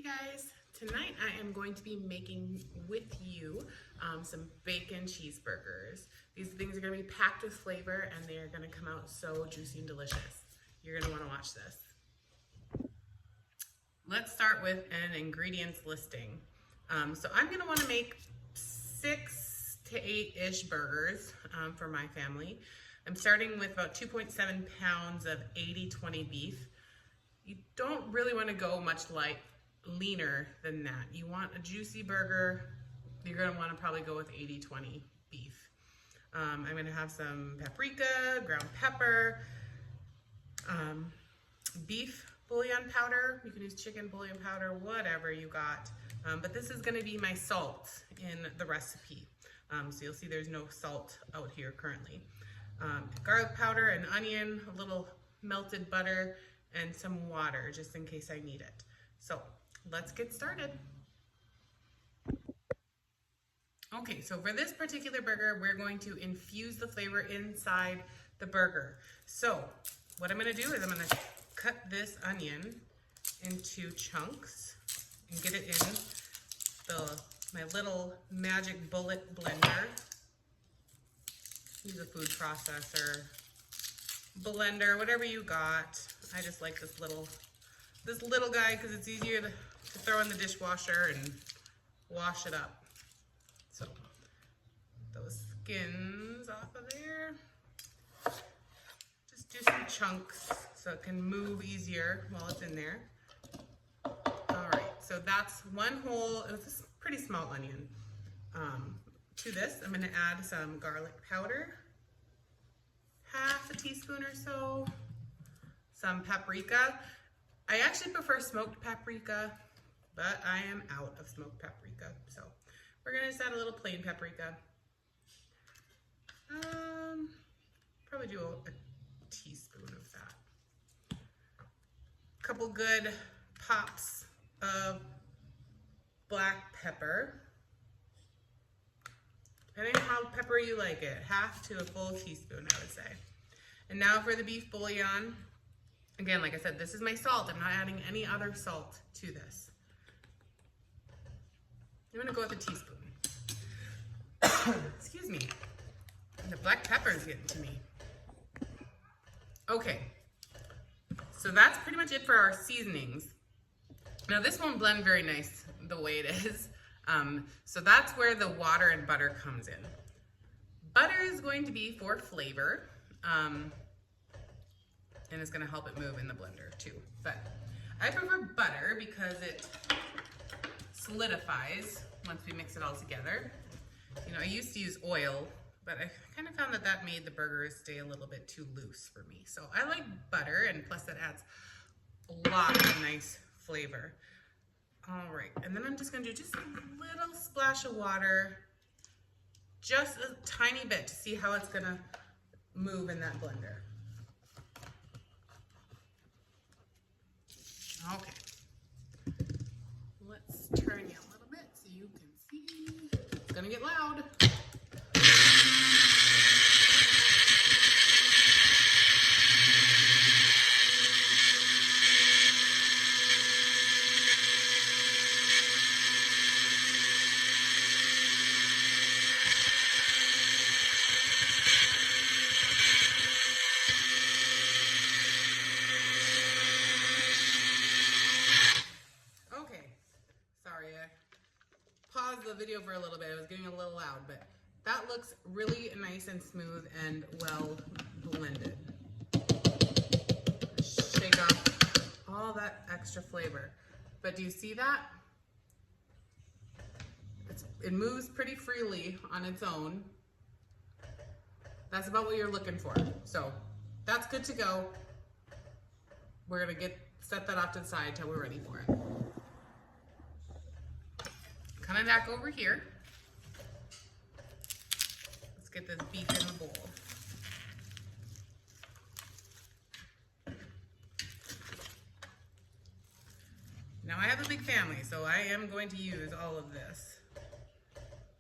Hey guys, tonight I am going to be making with you some bacon cheeseburgers. These things are going to be packed with flavor and they are going to come out so juicy and delicious. You're going to want to watch this. Let's start with an ingredients listing. So I'm going to want to make 6 to 8-ish burgers for my family. I'm starting with about 2.7 pounds of 80-20 beef. You don't really want to go much leaner than that. You want a juicy burger, you're going to want to probably go with 80-20 beef. I'm going to have some paprika, ground pepper, beef bouillon powder. You can use chicken bouillon powder, whatever you got. But this is going to be my salt in the recipe. So you'll see there's no salt out here currently. Garlic powder, an onion, a little melted butter, and some water just in case I need it. So let's get started. Okay, so for this particular burger, we're going to infuse the flavor inside the burger. So what I'm gonna do is I'm gonna cut this onion into chunks and get it in my little magic bullet blender. Use a food processor, blender, whatever you got. I just like this little guy because it's easier to throw in the dishwasher and wash it up. So those skins off of there. Just do some chunks so it can move easier while it's in there. All right, so that's one whole, it's a pretty small onion. To this, I'm gonna add some garlic powder, half a teaspoon or so, some paprika. I actually prefer smoked paprika, but I am out of smoked paprika. So we're gonna just add a little plain paprika. Probably do a teaspoon of that. A couple good pops of black pepper. Depending on how peppery you like it, half to a full teaspoon, I would say. And now for the beef bouillon. Again, like I said, this is my salt. I'm not adding any other salt to this. I'm gonna go with a teaspoon. Excuse me. The black pepper is getting to me. Okay, so that's pretty much it for our seasonings. Now this won't blend very nice the way it is. So that's where the water and butter comes in. Butter is going to be for flavor. And it's going to help it move in the blender too. But I prefer butter because it solidifies once we mix it all together. You know, I used to use oil, but I kind of found that made the burgers stay a little bit too loose for me. So I like butter, and plus that adds a lot of nice flavor. All right, and then I'm just gonna do just a little splash of water, just a tiny bit to see how it's gonna move in that blender. Okay, let's turn you a little bit so you can see. It's gonna get loud. The video for a little bit. It was getting a little loud, but that looks really nice and smooth and well blended. Shake off all that extra flavor. But do you see that? It moves pretty freely on its own. That's about what you're looking for. So that's good to go. We're gonna set that off to the side till we're ready for it. Coming back over here, let's get this beef in the bowl. Now I have a big family, so I am going to use all of this.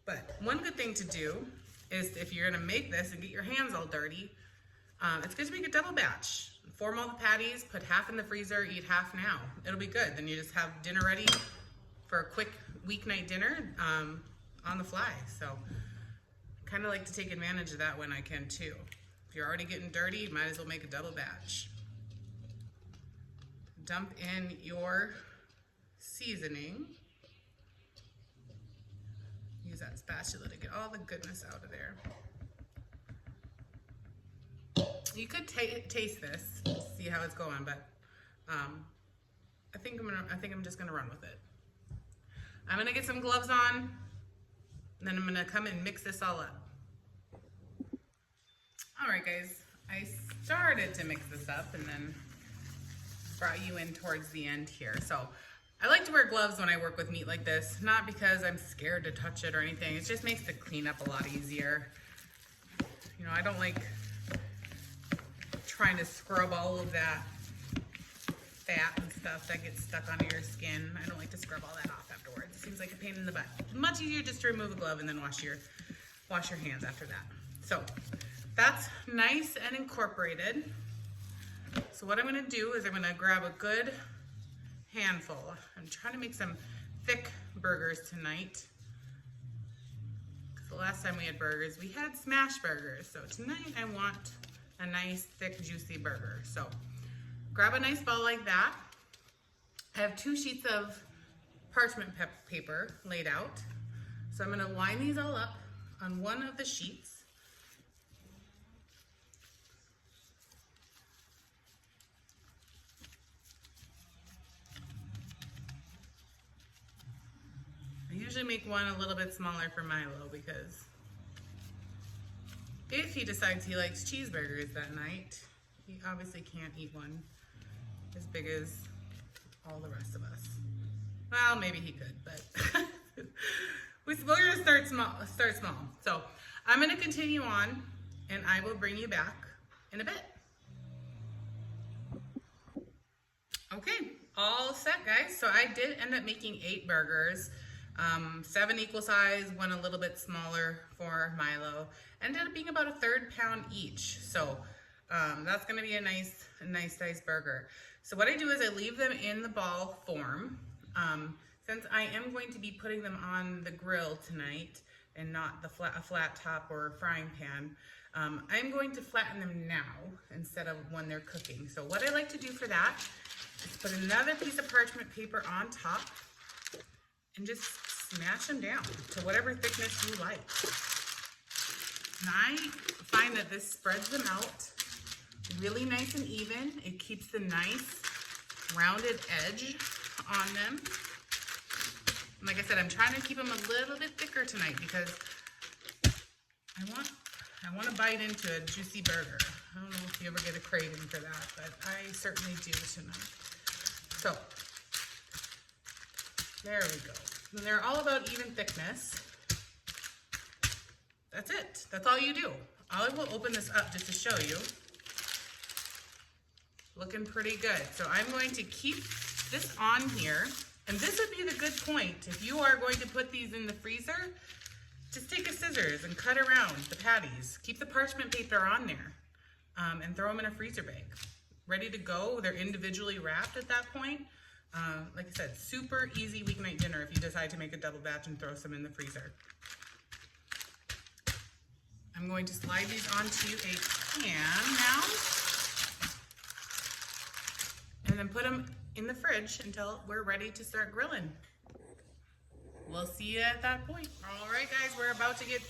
But one good thing to do is if you're gonna make this and get your hands all dirty, It's good to make a double batch. Form all the patties, put half in the freezer, eat half now. It'll be good. Then you just have dinner ready for a quick weeknight dinner on the fly. So I kind of like to take advantage of that when I can too. If you're already getting dirty, you might as well make a double batch. Dump in your seasoning. Use that spatula to get all the goodness out of there. You could taste this, see how it's going, but I think I'm just gonna run with it. I'm gonna get some gloves on, and then I'm gonna come and mix this all up. All right, guys, I started to mix this up and then brought you in towards the end here. So I like to wear gloves when I work with meat like this, not because I'm scared to touch it or anything. It just makes the cleanup a lot easier. You know, I don't like trying to scrub all of that fat and stuff that gets stuck onto your skin. I don't like to scrub all that off afterwards. It seems like a pain in the butt. Much easier just to remove a glove and then wash your hands after that. So that's nice and incorporated. So what I'm gonna do is I'm gonna grab a good handful. I'm trying to make some thick burgers tonight. Because the last time we had burgers, we had smash burgers. So tonight I want a nice, thick, juicy burger. So grab a nice ball like that. I have 2 sheets of parchment paper laid out. So I'm gonna line these all up on one of the sheets. I usually make one a little bit smaller for Milo because if he decides he likes cheeseburgers that night, he obviously can't eat one as big as all the rest of us. Well, maybe he could, but we're gonna start small. So I'm gonna continue on and I will bring you back in a bit. Okay, all set, guys. So I did end up making 8 burgers. 7 equal size, 1 a little bit smaller for Milo. Ended up being about a 1/3 pound each. So that's gonna be a nice size burger. So what I do is I leave them in the ball form. Since I am going to be putting them on the grill tonight and not a flat top or a frying pan, I'm going to flatten them now instead of when they're cooking. So what I like to do for that is put another piece of parchment paper on top and just smash them down to whatever thickness you like. And I find that this spreads them out really nice and even. It keeps the nice rounded edge on them. And like I said, I'm trying to keep them a little bit thicker tonight because I want to bite into a juicy burger. I don't know if you ever get a craving for that, but I certainly do tonight. So there we go. And they're all about even thickness. That's it. That's all you do. I will open this up just to show you. Looking pretty good. So I'm going to keep this on here. And this would be the good point. If you are going to put these in the freezer, just take a scissors and cut around the patties. Keep the parchment paper on there and throw them in a freezer bag. Ready to go. They're individually wrapped at that point. Like I said, super easy weeknight dinner if you decide to make a double batch and throw some in the freezer. I'm going to slide these onto a pan now and then put them in the fridge until we're ready to start grilling. We'll see you at that point. All right, guys, we're about to get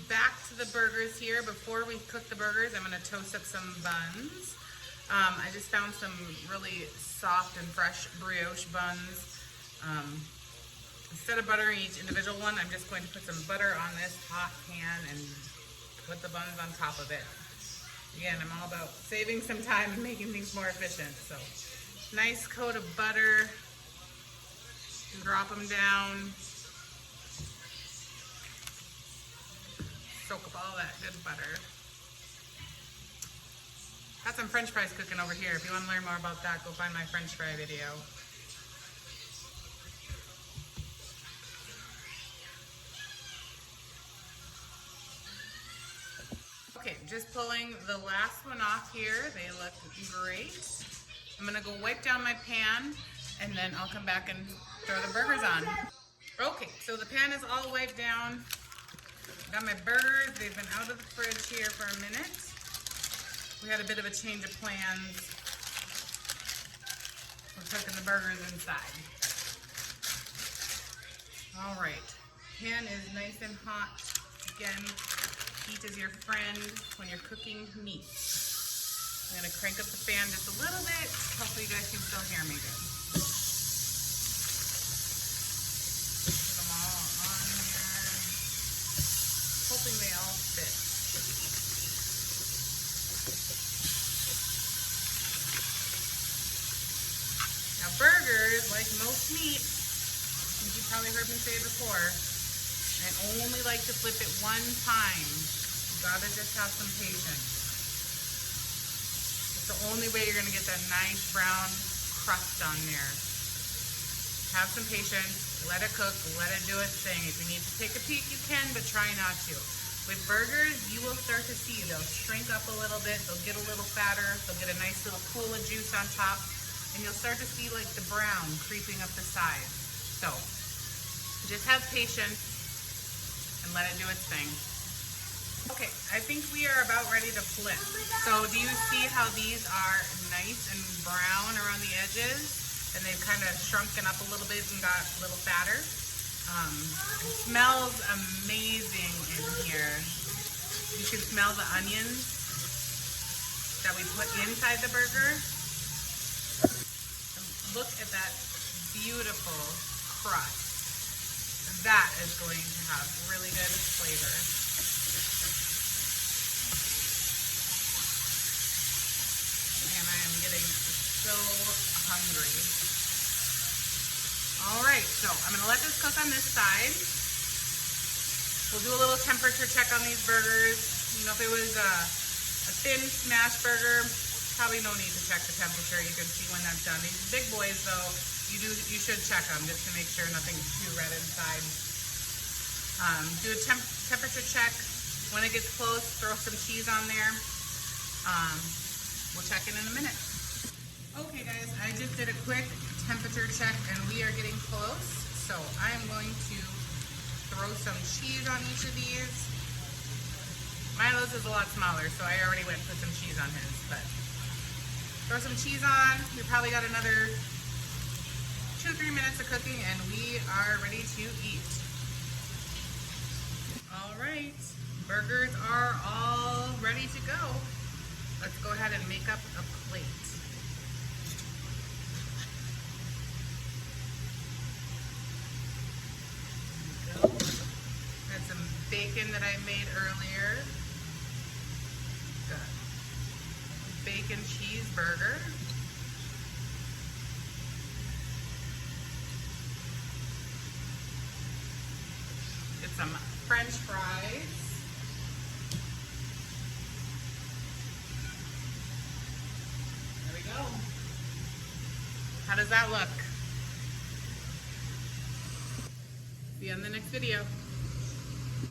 back to the burgers here. Before we cook the burgers, I'm gonna toast up some buns. I just found some really soft and fresh brioche buns. Instead of buttering each individual one, I'm just going to put some butter on this hot pan and put the buns on top of it. Again, I'm all about saving some time and making things more efficient. So, nice coat of butter. Drop them down. Soak up all that good butter. Got some French fries cooking over here. If you want to learn more about that, go find my French fry video. Okay, Just pulling the last one off here. They look great. I'm gonna go wipe down my pan and then I'll come back and throw the burgers on. Okay, so the pan is all wiped down. Got my burgers. They've been out of the fridge here for a minute. We had a bit of a change of plans. We're cooking the burgers inside. All right, pan is nice and hot. Again, heat is your friend when you're cooking meat. I'm gonna crank up the fan just a little bit. Hopefully you guys can still hear me good. Put them all on here. Hoping they all fit. Now burgers, like most meat, as you probably heard me say before, I only like to flip it one time. You gotta just have some patience. It's the only way you're gonna get that nice brown crust on there. Have some patience, let it cook, let it do its thing. If you need to take a peek, you can, but try not to. With burgers, you will start to see they'll shrink up a little bit, they'll get a little fatter, they'll get a nice little pool of juice on top, and you'll start to see like the brown creeping up the side. So, just have patience and let it do its thing. Okay, I think we are about ready to flip. So do you see how these are nice and brown around the edges? And they've kind of shrunken up a little bit and got a little fatter. It smells amazing in here. You can smell the onions that we put inside the burger. Look at that beautiful crust. That is going to have really good flavor. And I am getting so hungry. All right, so I'm gonna let this cook on this side. We'll do a little temperature check on these burgers. You know, if it was a thin smash burger, probably no need to check the temperature. You can see when that's done. These big boys though, you should check them just to make sure nothing's too red inside. Do a temperature check. When it gets close, throw some cheese on there. We'll check in a minute. Okay guys, I just did a quick temperature check and we are getting close. So I am going to throw some cheese on each of these. Milo's is a lot smaller, so I already went with some cheese on his, but throw some cheese on. We probably got another 2-3 minutes of cooking and we are ready to eat. All right, burgers are all ready to go. Let's go ahead and make up a plate. There we go. Got some bacon that I made earlier. Got bacon cheeseburger. Get some French fries. There we go. How does that look? See you on the next video.